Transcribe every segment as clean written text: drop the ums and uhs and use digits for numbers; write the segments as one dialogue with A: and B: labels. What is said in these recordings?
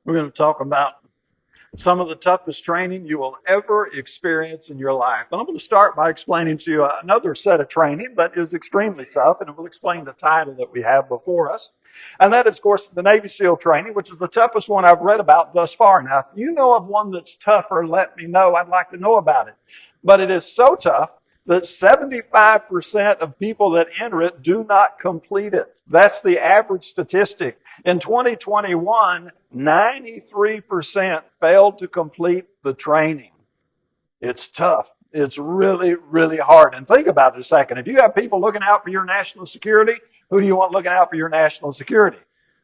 A: We're going to talk about some of the toughest training you will ever experience in your life. And I'm going to start by explaining to you another set of training that is extremely tough, and it will explain the title that we have before us. And that is, of course, the Navy SEAL training, which is the toughest one I've read about thus far. Now, if you know of one that's tougher, let me know. I'd like to know about it. But it is so tough that 75% of people that enter it do not complete it. That's the average statistic. In 2021, 93% failed to complete the training. It's tough. It's really, really hard. And think about it a second. If you have people looking out for your national security, who do you want looking out for your national security?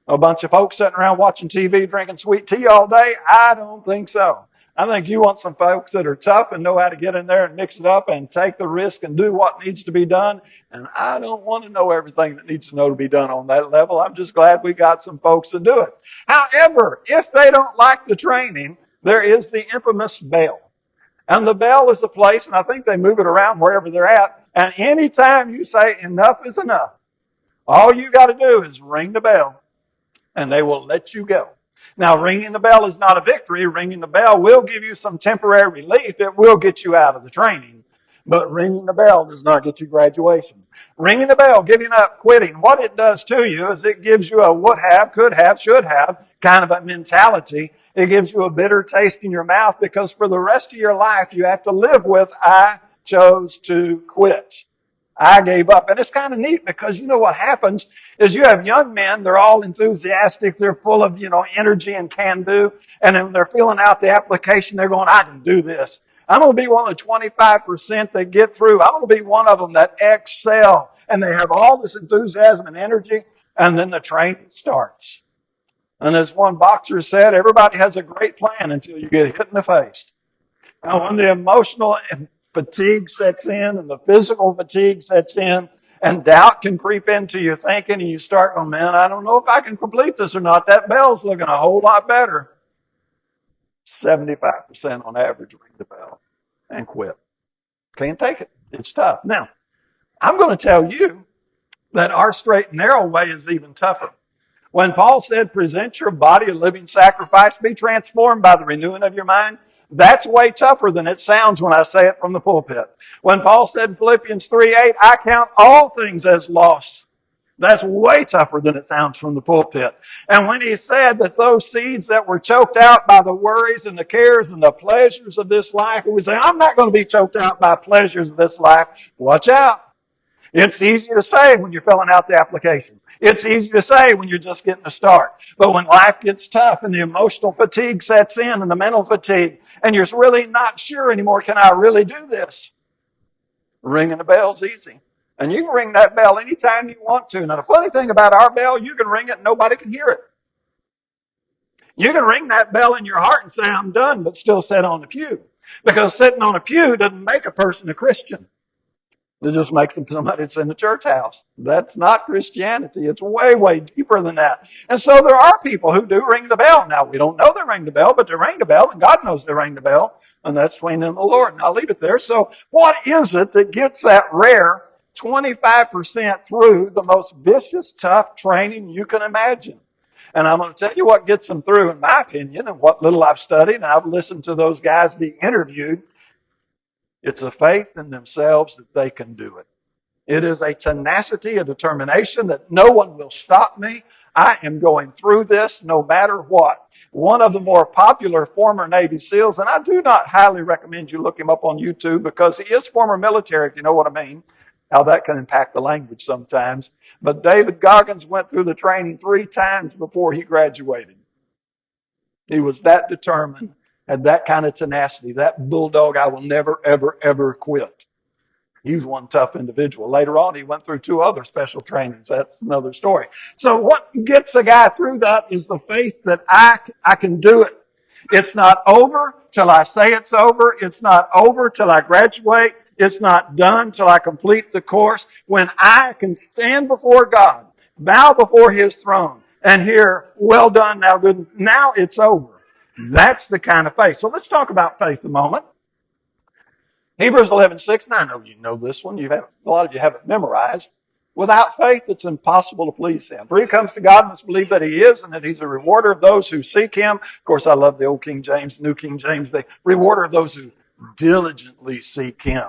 A: A bunch of folks sitting around watching TV, drinking sweet tea all day? I don't think so. I think you want some folks that are tough and know how to get in there and mix it up and take the risk and do what needs to be done. And I don't want to know everything that needs to know to be done on that level. I'm just glad we got some folks that do it. However, if they don't like the training, there is the infamous bell. And the bell is a place, and I think they move it around wherever they're at. And anytime you say enough is enough, all you got to do is ring the bell, and they will let you go. Now, ringing the bell is not a victory. Ringing the bell will give you some temporary relief. It will get you out of the training. But ringing the bell does not get you graduation. Ringing the bell, giving up, quitting, what it does to you is it gives you a would have, could have, should have kind of a mentality. It gives you a bitter taste in your mouth because for the rest of your life you have to live with, I chose to quit. I gave up. And it's kind of neat because you know what happens is you have young men, they're all enthusiastic, they're full of, energy and can do. And then they're filling out the application, they're going, I can do this. I'm going to be one of the 25% that get through. I'm going to be one of them that excel. And they have all this enthusiasm and energy. And then the training starts. And as one boxer said, everybody has a great plan until you get hit in the face. Now, when the emotional fatigue sets in and the physical fatigue sets in and doubt can creep into your thinking and you start going, man, I don't know if I can complete this or not. That bell's looking a whole lot better. 75% on average ring the bell and quit. Can't take it. It's tough. Now, I'm going to tell you that our straight and narrow way is even tougher. When Paul said, present your body a living sacrifice, be transformed by the renewing of your mind, that's way tougher than it sounds when I say it from the pulpit. When Paul said in Philippians 3:8, I count all things as loss, that's way tougher than it sounds from the pulpit. And when he said that those seeds that were choked out by the worries and the cares and the pleasures of this life, we say, I'm not going to be choked out by pleasures of this life. Watch out. It's easy to say when you're filling out the application. It's easy to say when you're just getting a start. But when life gets tough and the emotional fatigue sets in and the mental fatigue, and you're really not sure anymore, can I really do this? Ringing the bell's easy. And you can ring that bell anytime you want to. Now, the funny thing about our bell, you can ring it and nobody can hear it. You can ring that bell in your heart and say, I'm done, but still sit on the pew. Because sitting on a pew doesn't make a person a Christian. It just makes them somebody that's in the church house. That's not Christianity. It's way, way deeper than that. And so there are people who do ring the bell. Now, we don't know they ring the bell, but they ring the bell, and God knows they ring the bell, and that's between them and the Lord. And I'll leave it there. So what is it that gets that rare 25% through the most vicious, tough training you can imagine? And I'm going to tell you what gets them through, in my opinion, and what little I've studied, and I've listened to those guys be interviewed. It's a faith in themselves that they can do it. It is a tenacity, a determination that no one will stop me. I am going through this no matter what. One of the more popular former Navy SEALs, and I do not highly recommend you look him up on YouTube because he is former military, if you know what I mean, how that can impact the language sometimes. But David Goggins went through the training 3 times before he graduated. He was that determined. Had that kind of tenacity, that bulldog, I will never, ever, ever quit. He was one tough individual. Later on, he went through 2 other special trainings. That's another story. So what gets a guy through that is the faith that I can do it. It's not over till I say it's over. It's not over till I graduate. It's not done till I complete the course. When I can stand before God, bow before His throne, and hear, well done, now good, now it's over. That's the kind of faith. So let's talk about faith a moment. Hebrews 11:6, and I know you know this one. A lot of you have it memorized. Without faith, it's impossible to please Him. For he who comes to God must believe that He is and that He's a rewarder of those who seek Him. Of course, I love the old King James, New King James, the rewarder of those who diligently seek Him.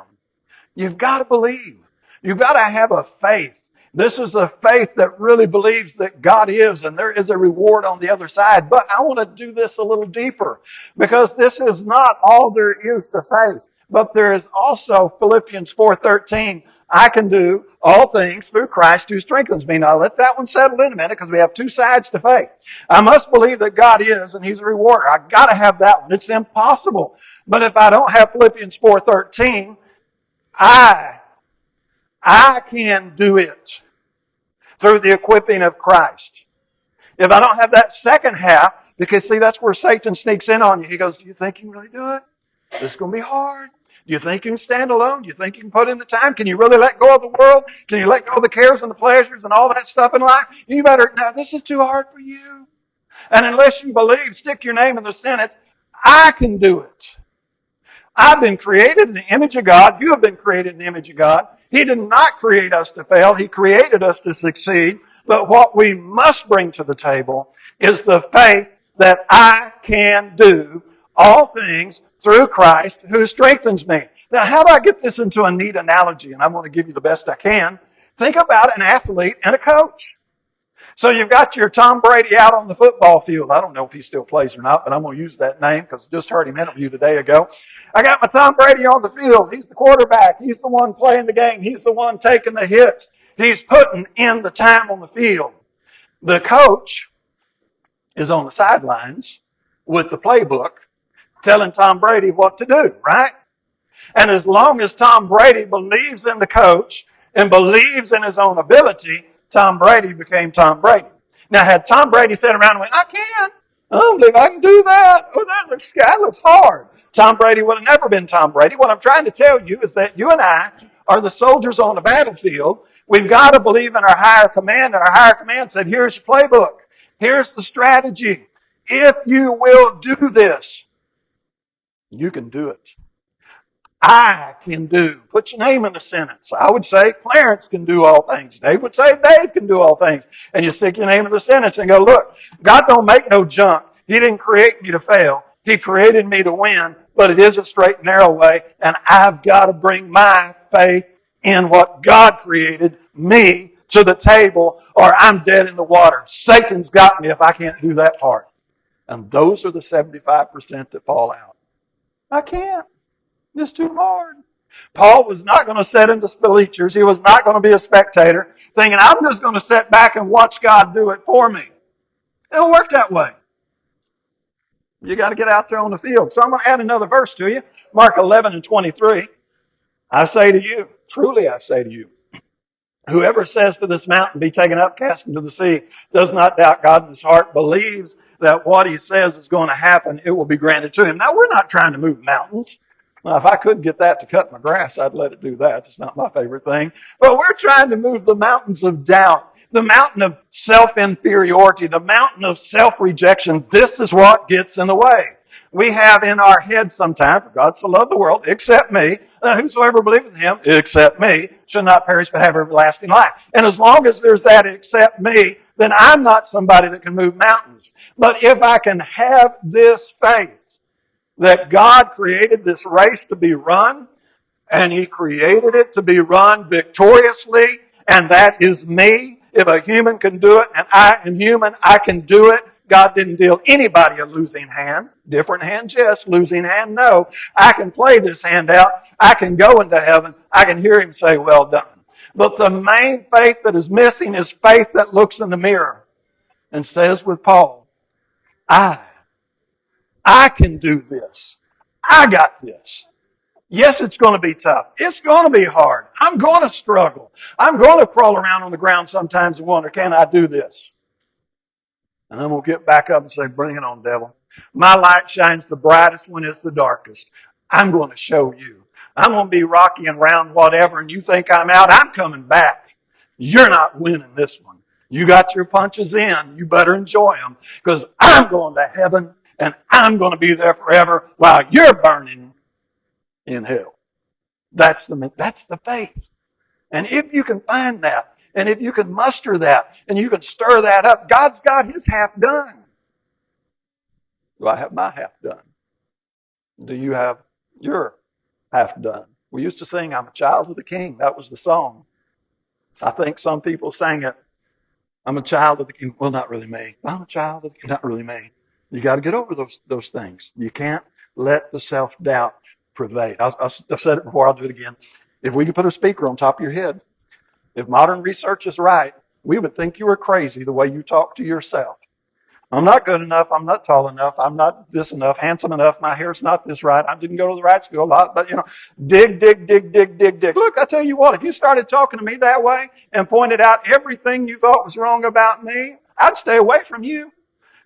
A: You've got to believe. You've got to have a faith. This is a faith that really believes that God is and there is a reward on the other side. But I want to do this a little deeper because this is not all there is to faith. But there is also Philippians 4:13. I can do all things through Christ who strengthens me. Now let that one settle in a minute because we have two sides to faith. I must believe that God is and He's a rewarder. I've got to have that one. It's impossible. But if I don't have Philippians 4:13, I can do it through the equipping of Christ. If I don't have that second half, because see, that's where Satan sneaks in on you. He goes, do you think you can really do it? This is going to be hard. Do you think you can stand alone? Do you think you can put in the time? Can you really let go of the world? Can you let go of the cares and the pleasures and all that stuff in life? You better, no, this is too hard for you. And unless you believe, stick your name in the sentence, I can do it. I've been created in the image of God. You have been created in the image of God. He did not create us to fail. He created us to succeed. But what we must bring to the table is the faith that I can do all things through Christ who strengthens me. Now, how do I get this into a neat analogy? And I'm going to give you the best I can. Think about an athlete and a coach. So you've got your Tom Brady out on the football field. I don't know if he still plays or not, but I'm going to use that name because I just heard him interviewed a day ago. I got my Tom Brady on the field. He's the quarterback. He's the one playing the game. He's the one taking the hits. He's putting in the time on the field. The coach is on the sidelines with the playbook telling Tom Brady what to do, right? And as long as Tom Brady believes in the coach and believes in his own ability, Tom Brady became Tom Brady. Now, had Tom Brady sat around and went, I can't. I don't believe I can do that. Oh, that looks hard. Tom Brady would have never been Tom Brady. What I'm trying to tell you is that you and I are the soldiers on the battlefield. We've got to believe in our higher command, and our higher command said, here's your playbook. Here's the strategy. If you will do this, you can do it. I can do. Put your name in the sentence. I would say Clarence can do all things. Dave would say Dave can do all things. And you stick your name in the sentence and go, look, God don't make no junk. He didn't create me to fail. He created me to win, but it is a straight and narrow way, and I've got to bring my faith in what God created me to the table, or I'm dead in the water. Satan's got me if I can't do that part. And those are the 75% that fall out. I can't. It's too hard. Paul was not going to sit in the bleachers. He was not going to be a spectator thinking, I'm just going to sit back and watch God do it for me. It don't work that way. You got to get out there on the field. So I'm going to add another verse to you. Mark 11:23. I say to you, truly I say to you, whoever says to this mountain, be taken up, cast into the sea, does not doubt God in his heart, believes that what he says is going to happen, it will be granted to him. Now, we're not trying to move mountains. Now, if I couldn't get that to cut my grass, I'd let it do that. It's not my favorite thing. But we're trying to move the mountains of doubt, the mountain of self-inferiority, the mountain of self-rejection. This is what gets in the way. We have in our head sometimes, for God so loved the world, except me, whosoever believeth in him, except me, shall not perish but have everlasting life. And as long as there's that except me, then I'm not somebody that can move mountains. But if I can have this faith, that God created this race to be run, and He created it to be run victoriously, and that is me. If a human can do it, and I am human, I can do it. God didn't deal anybody a losing hand. Different hand, yes. Losing hand, no. I can play this hand out. I can go into heaven. I can hear Him say, well done. But the main faith that is missing is faith that looks in the mirror and says with Paul, I can do this. I got this. Yes, it's going to be tough. It's going to be hard. I'm going to struggle. I'm going to crawl around on the ground sometimes and wonder, can I do this? And then we'll get back up and say, bring it on, devil. My light shines the brightest when it's the darkest. I'm going to show you. I'm going to be rocky and round whatever, and you think I'm out. I'm coming back. You're not winning this one. You got your punches in. You better enjoy them, because I'm going to heaven, and I'm going to be there forever while you're burning in hell. That's the faith. And if you can find that, And if you can muster that and you can stir that up, God's got his half done. Do I have my half done? Do you have your half done? We used to sing, I'm a child of the King. That was the song. I think some people sang it, I'm a child of the King. Well, not really me. I'm a child of the King. Not really me. You got to get over those things. You can't let the self-doubt pervade. I've said it before. I'll do it again. If we could put a speaker on top of your head, if modern research is right, we would think you were crazy the way you talk to yourself. I'm not good enough. I'm not tall enough. I'm not this enough, handsome enough. My hair's not this right. I didn't go to the right school a lot, but dig, dig, dig, dig, dig, dig. Look, I tell you what, if you started talking to me that way and pointed out everything you thought was wrong about me, I'd stay away from you.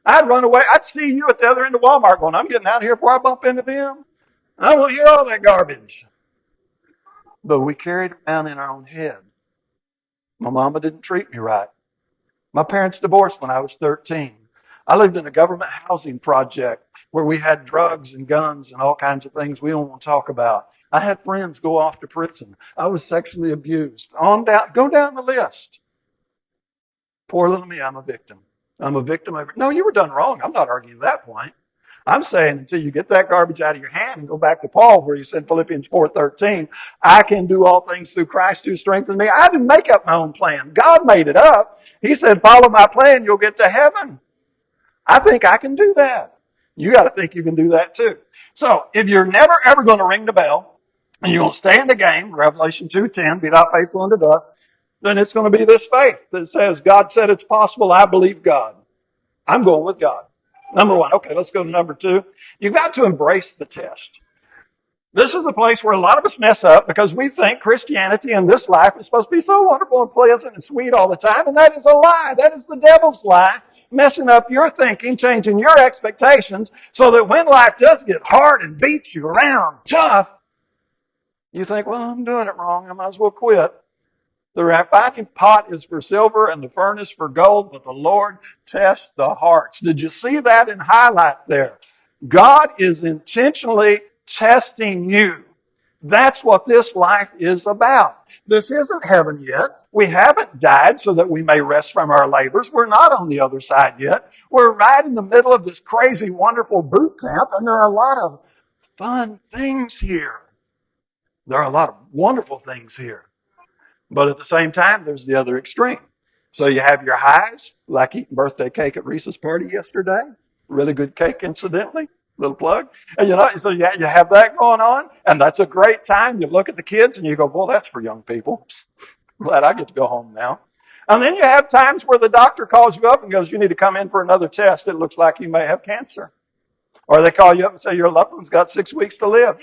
A: I'd run away. I'd see you at the other end of Walmart going, I'm getting out of here before I bump into them. I don't want to hear all that garbage. But we carried it around in our own head. My mama didn't treat me right. My parents divorced when I was 13. I lived in a government housing project where we had drugs and guns and all kinds of things we don't want to talk about. I had friends go off to prison. I was sexually abused. On down, go down the list. Poor little me, I'm a victim. I'm a victim of it. No, you were done wrong. I'm not arguing that point. I'm saying until you get that garbage out of your hand and go back to Paul where he said Philippians 4:13, I can do all things through Christ who strengthens me. I didn't make up my own plan. God made it up. He said, follow my plan, you'll get to heaven. I think I can do that. You got to think you can do that too. So if you're never ever going to ring the bell and you're going to stay in the game, Revelation 2:10, be thou faithful unto death, then it's going to be this faith that says, God said it's possible, I believe God. I'm going with God. Number one. Okay, let's go to number two. You've got to embrace the test. This is a place where a lot of us mess up because we think Christianity in this life is supposed to be so wonderful and pleasant and sweet all the time, and that is a lie. That is the devil's lie, messing up your thinking, changing your expectations, so that when life does get hard and beats you around tough, you think, well, I'm doing it wrong. I might as well quit. The refining pot is for silver and the furnace for gold, but the Lord tests the hearts. Did you see that in highlight there? God is intentionally testing you. That's what this life is about. This isn't heaven yet. We haven't died so that we may rest from our labors. We're not on the other side yet. We're right in the middle of this crazy, wonderful boot camp, and there are a lot of fun things here. There are a lot of wonderful things here. But at the same time, there's the other extreme. So you have your highs, like eating birthday cake at Reese's party yesterday. Really good cake, incidentally. Little plug. And so you have that going on, and that's a great time. You look at the kids and you go, well, that's for young people. Glad I get to go home now. And then you have times where the doctor calls you up and goes, you need to come in for another test. It looks like you may have cancer. Or they call you up and say your loved one's got 6 weeks to live.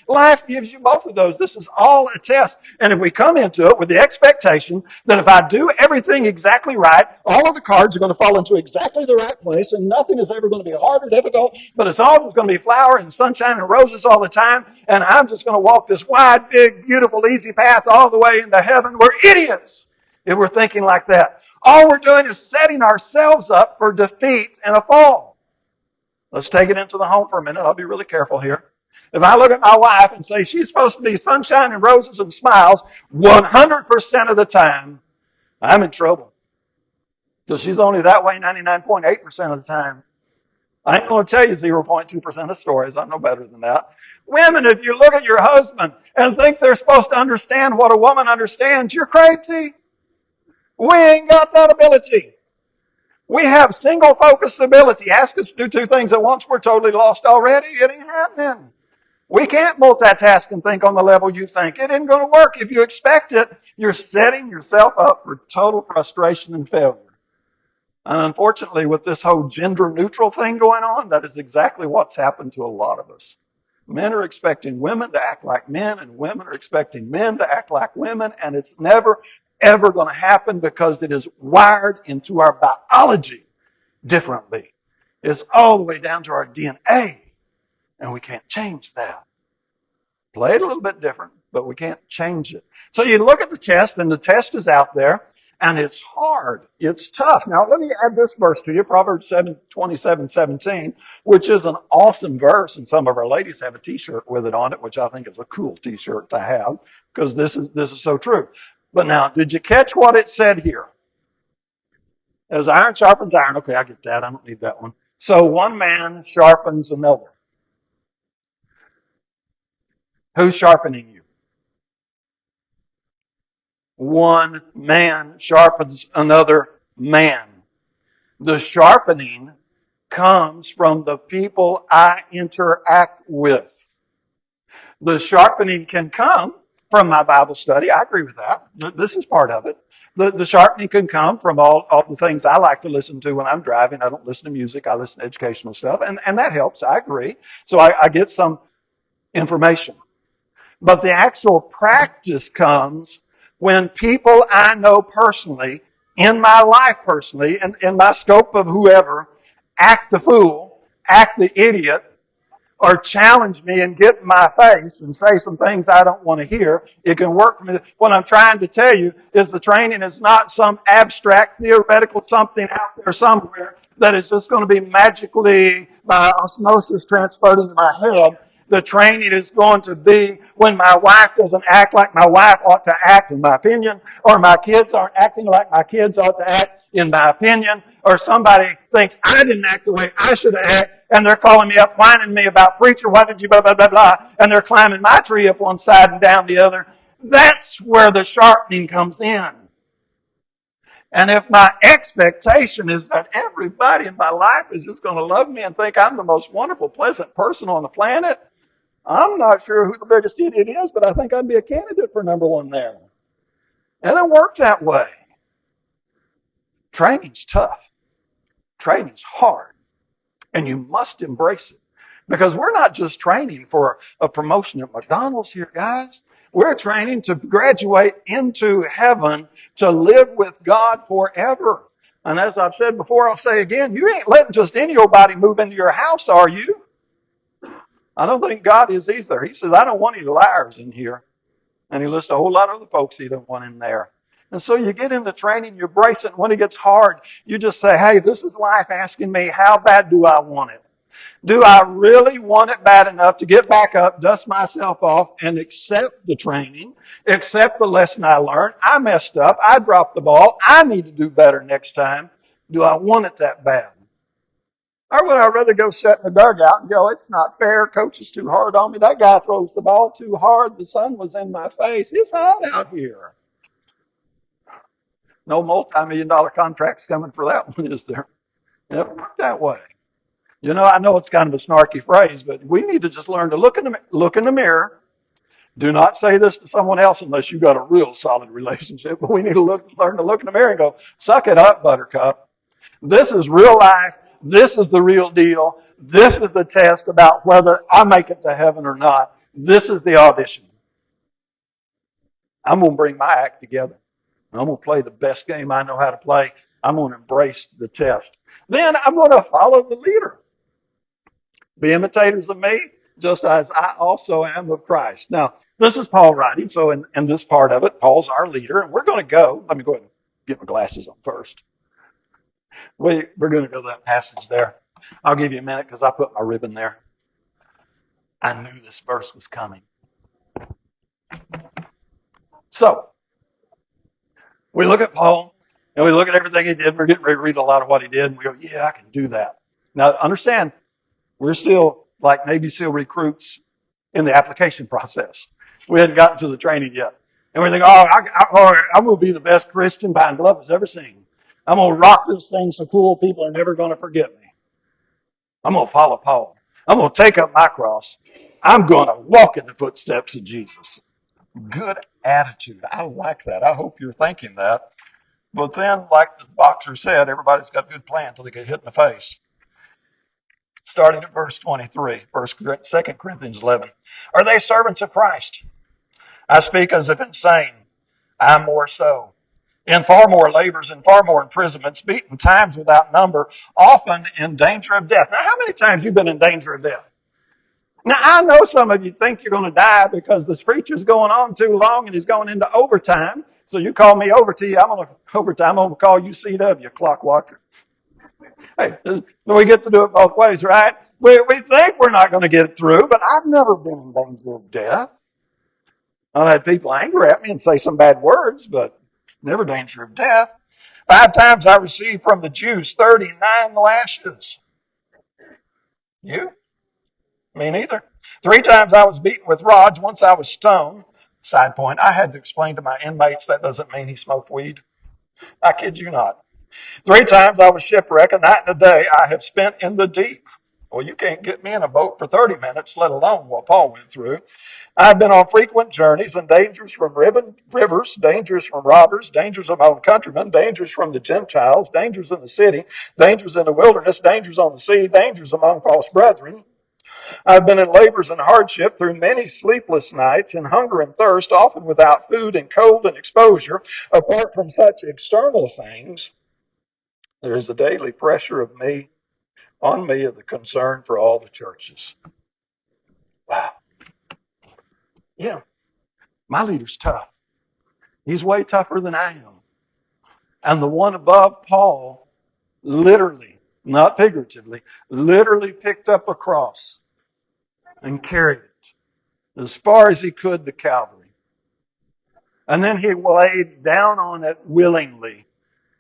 A: Life gives you both of those. This is all a test. And if we come into it with the expectation that if I do everything exactly right, all of the cards are going to fall into exactly the right place and nothing is ever going to be hard or difficult, but it's all just going to be flower and sunshine and roses all the time, and I'm just going to walk this wide, big, beautiful, easy path all the way into heaven. We're idiots if we're thinking like that. All we're doing is setting ourselves up for defeat and a fall. Let's take it into the home for a minute. I'll be really careful here. If I look at my wife and say she's supposed to be sunshine and roses and smiles 100% of the time, I'm in trouble. Because she's only that way 99.8% of the time. I ain't going to tell you 0.2% of stories. I know better than that. Women, if you look at your husband and think they're supposed to understand what a woman understands, you're crazy. We ain't got that ability. We have single-focused ability. Ask us to do two things at once, we're totally lost already. It ain't happening. We can't multitask and think on the level you think. It isn't going to work. If you expect it, you're setting yourself up for total frustration and failure. And unfortunately, with this whole gender-neutral thing going on, that is exactly what's happened to a lot of us. Men are expecting women to act like men, and women are expecting men to act like women, and it's never, ever going to happen because it is wired into our biology differently. It's all the way down to our DNA. And we can't change that. Play it a little bit different, but we can't change it. So you look at the test, and the test is out there, and it's hard. It's tough. Now, let me add this verse to you, Proverbs 27:17, which is an awesome verse, and some of our ladies have a T-shirt with it on it, which I think is a cool T-shirt to have, because this is so true. But now, did you catch what it said here? As iron sharpens iron. Okay, I get that. I don't need that one. So one man sharpens another. Who's sharpening you? One man sharpens another man. The sharpening comes from the people I interact with. The sharpening can come from my Bible study. I agree with that. This is part of it. The sharpening can come from all the things I like to listen to when I'm driving. I don't listen to music. I listen to educational stuff. And that helps. I agree. So I get some information. But the actual practice comes when people I know personally, in my life personally, and in my scope of whoever, act the fool, act the idiot, or challenge me and get in my face and say some things I don't want to hear. It can work for me. What I'm trying to tell you is the training is not some abstract, theoretical something out there somewhere that is just going to be magically by osmosis transferred into my head. The training is going to be when my wife doesn't act like my wife ought to act, in my opinion, or my kids aren't acting like my kids ought to act, in my opinion, or somebody thinks I didn't act the way I should have acted, and they're calling me up, whining me about, preacher, why did you blah, blah, blah, blah, and they're climbing my tree up one side and down the other. That's where the sharpening comes in. And if my expectation is that everybody in my life is just going to love me and think I'm the most wonderful, pleasant person on the planet, I'm not sure who the biggest idiot is, but I think I'd be a candidate for number one there. And it worked that way. Training's tough. Training's hard. And you must embrace it. Because we're not just training for a promotion at McDonald's here, guys. We're training to graduate into heaven to live with God forever. And as I've said before, I'll say again, you ain't letting just any old body move into your house, are you? I don't think God is either. He says, I don't want any liars in here. And he lists a whole lot of other folks he don't want in there. And so you get in the training, you embrace it, and when it gets hard, you just say, hey, this is life asking me, how bad do I want it? Do I really want it bad enough to get back up, dust myself off, and accept the training, accept the lesson I learned? I messed up. I dropped the ball. I need to do better next time. Do I want it that bad? Or would I rather go sit in the dugout and go, it's not fair, coach is too hard on me, that guy throws the ball too hard, the sun was in my face, it's hot out here. No multi-million-dollar contracts coming for that one, is there? It worked that way. You know, I know it's kind of a snarky phrase, but we need to just learn to look in the mirror. Do not say this to someone else unless you've got a real solid relationship. But we need to learn to look in the mirror and go, suck it up, buttercup. This is real life. This is the real deal. This is the test about whether I make it to heaven or not. This is the audition. I'm going to bring my act together. I'm going to play the best game I know how to play. I'm going to embrace the test. Then I'm going to follow the leader. Be imitators of me, just as I also am of Christ. Now, this is Paul writing, so in this part of it, Paul's our leader, and we're going to go. Let me go ahead and get my glasses on first. We're going to go to that passage there. I'll give you a minute because I put my ribbon there. I knew this verse was coming. So, we look at Paul, and we look at everything he did. We're getting ready to read a lot of what he did, and we go, yeah, I can do that. Now, understand, we're still like Navy SEAL recruits in the application process. We hadn't gotten to the training yet. And we think, I'm going to be the best Christian Pine Bluff has ever seen. I'm going to rock this thing so cool people are never going to forget me. I'm going to follow Paul. I'm going to take up my cross. I'm going to walk in the footsteps of Jesus. Good attitude. I like that. I hope you're thinking that. But then, like the boxer said, everybody's got a good plan until they get hit in the face. Starting at verse 23, 2 Corinthians 11. Are they servants of Christ? I speak as if insane. I'm more so. In far more labors, in far more imprisonments, beaten times without number, often in danger of death. Now, how many times have you been in danger of death? Now, I know some of you think you're going to die because this preacher's going on too long and he's going into overtime. So you call me over to you. I'm going to call you CW, clock watcher. Hey, we get to do it both ways, right? We think we're not going to get it through, but I've never been in danger of death. I've had people angry at me and say some bad words, but never danger of death. 5 times I received from the Jews 39 lashes. You? Me neither. 3 times I was beaten with rods. Once I was stoned. Side point, I had to explain to my inmates that doesn't mean he smoked weed. I kid you not. 3 times I was shipwrecked. A night and a day I have spent in the deep. Well, you can't get me in a boat for 30 minutes, let alone what Paul went through. I've been on frequent journeys and dangers from rivers, dangers from robbers, dangers of my own countrymen, dangers from the Gentiles, dangers in the city, dangers in the wilderness, dangers on the sea, dangers among false brethren. I've been in labors and hardship through many sleepless nights, in hunger and thirst, often without food and cold and exposure. Apart from such external things, there is the daily pressure on me of the concern for all the churches. Wow. Yeah, my leader's tough. He's way tougher than I am. And the one above Paul literally, not figuratively, literally picked up a cross and carried it as far as he could to Calvary. And then he laid down on it willingly,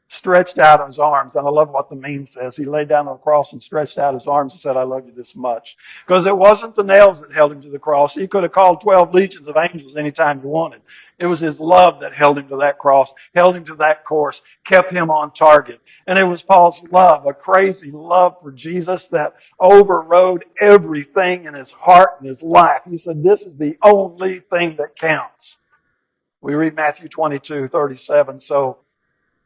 A: stretched out his arms. And I love what the meme says. He laid down on the cross and stretched out his arms and said, I love you this much. Because it wasn't the nails that held him to the cross. He could have called 12 legions of angels anytime he wanted. It was his love that held him to that cross, held him to that course, kept him on target. And it was Paul's love, a crazy love for Jesus that overrode everything in his heart and his life. He said, this is the only thing that counts. We read Matthew 22:37. So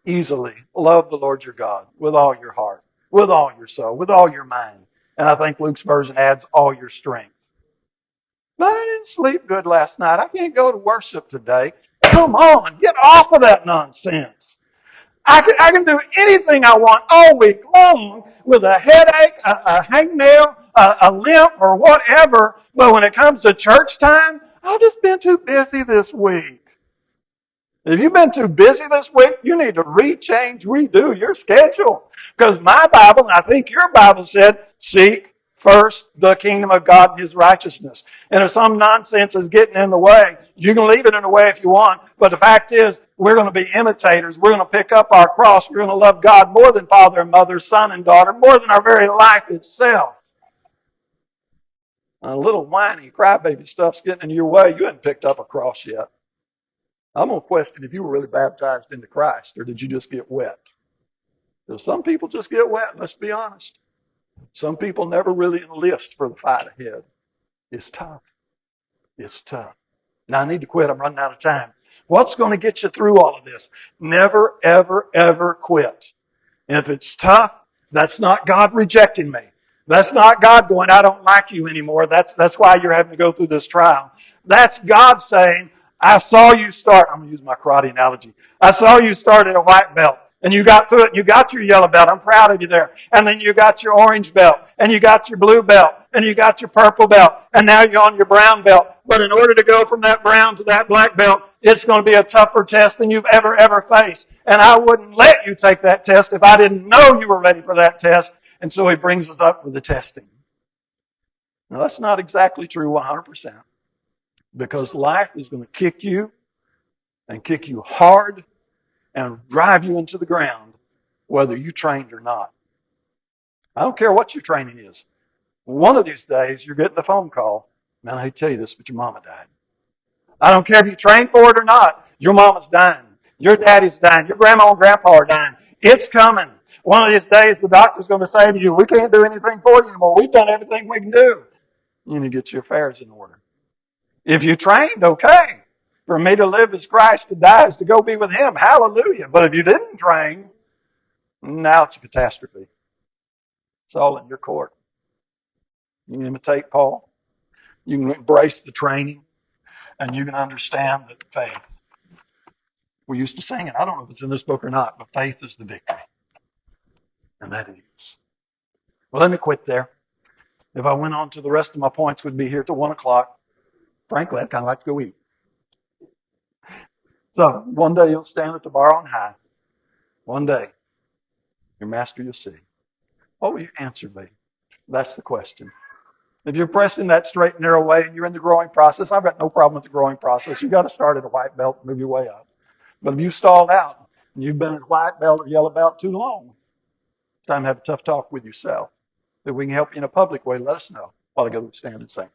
A: easily love the Lord your God with all your heart, with all your soul, with all your mind. And I think Luke's version adds all your strength. But I didn't sleep good last night. I can't go to worship today. Come on, get off of that nonsense. I can do anything I want all week long with a headache, a hangnail, a limp, or whatever. But when it comes to church time, I've just been too busy this week. If you've been too busy this week, you need to redo your schedule. Because my Bible, and I think your Bible said, seek first the kingdom of God and His righteousness. And if some nonsense is getting in the way, you can leave it in the way if you want. But the fact is, we're going to be imitators. We're going to pick up our cross. We're going to love God more than father and mother, son and daughter, more than our very life itself. A little whiny crybaby stuff's getting in your way. You haven't picked up a cross yet. I'm going to question if you were really baptized into Christ or did you just get wet? Because some people just get wet, let's be honest. Some people never really enlist for the fight ahead. It's tough. It's tough. Now I need to quit. I'm running out of time. What's going to get you through all of this? Never, ever, ever quit. And if it's tough, that's not God rejecting me. That's not God going, I don't like you anymore. That's why you're having to go through this trial. That's God saying, I saw you start. I'm going to use my karate analogy. I saw you start at a white belt. And you got through it. You got your yellow belt. I'm proud of you there. And then you got your orange belt. And you got your blue belt. And you got your purple belt. And now you're on your brown belt. But in order to go from that brown to that black belt, it's going to be a tougher test than you've ever faced. And I wouldn't let you take that test if I didn't know you were ready for that test. And so He brings us up for the testing. Now that's not exactly true 100%. Because life is going to kick you and kick you hard and drive you into the ground, whether you trained or not. I don't care what your training is. One of these days, you're getting a phone call. Man, I hate to tell you this, but your mama died. I don't care if you trained for it or not. Your mama's dying. Your daddy's dying. Your grandma and grandpa are dying. It's coming. One of these days, the doctor's going to say to you, we can't do anything for you anymore. We've done everything we can do. You need to get your affairs in order. If you trained, okay. For me to live as Christ, to die is to go be with Him. Hallelujah. But if you didn't train, now it's a catastrophe. It's all in your court. You can imitate Paul. You can embrace the training. And you can understand that faith. We used to sing it. I don't know if it's in this book or not, but faith is the victory. And that is. Well, let me quit there. If I went on to the rest of my points, we'd be here till 1 o'clock. Frankly, I'd kind of like to go eat. So, one day you'll stand at the bar on high. One day, your master you'll see. What will your answer be? That's the question. If you're pressing that straight and narrow way and you're in the growing process, I've got no problem with the growing process. You've got to start at a white belt and move your way up. But if you've stalled out and you've been at a white belt or yellow belt too long, it's time to have a tough talk with yourself. If we can help you in a public way, let us know. While I go stand and sing.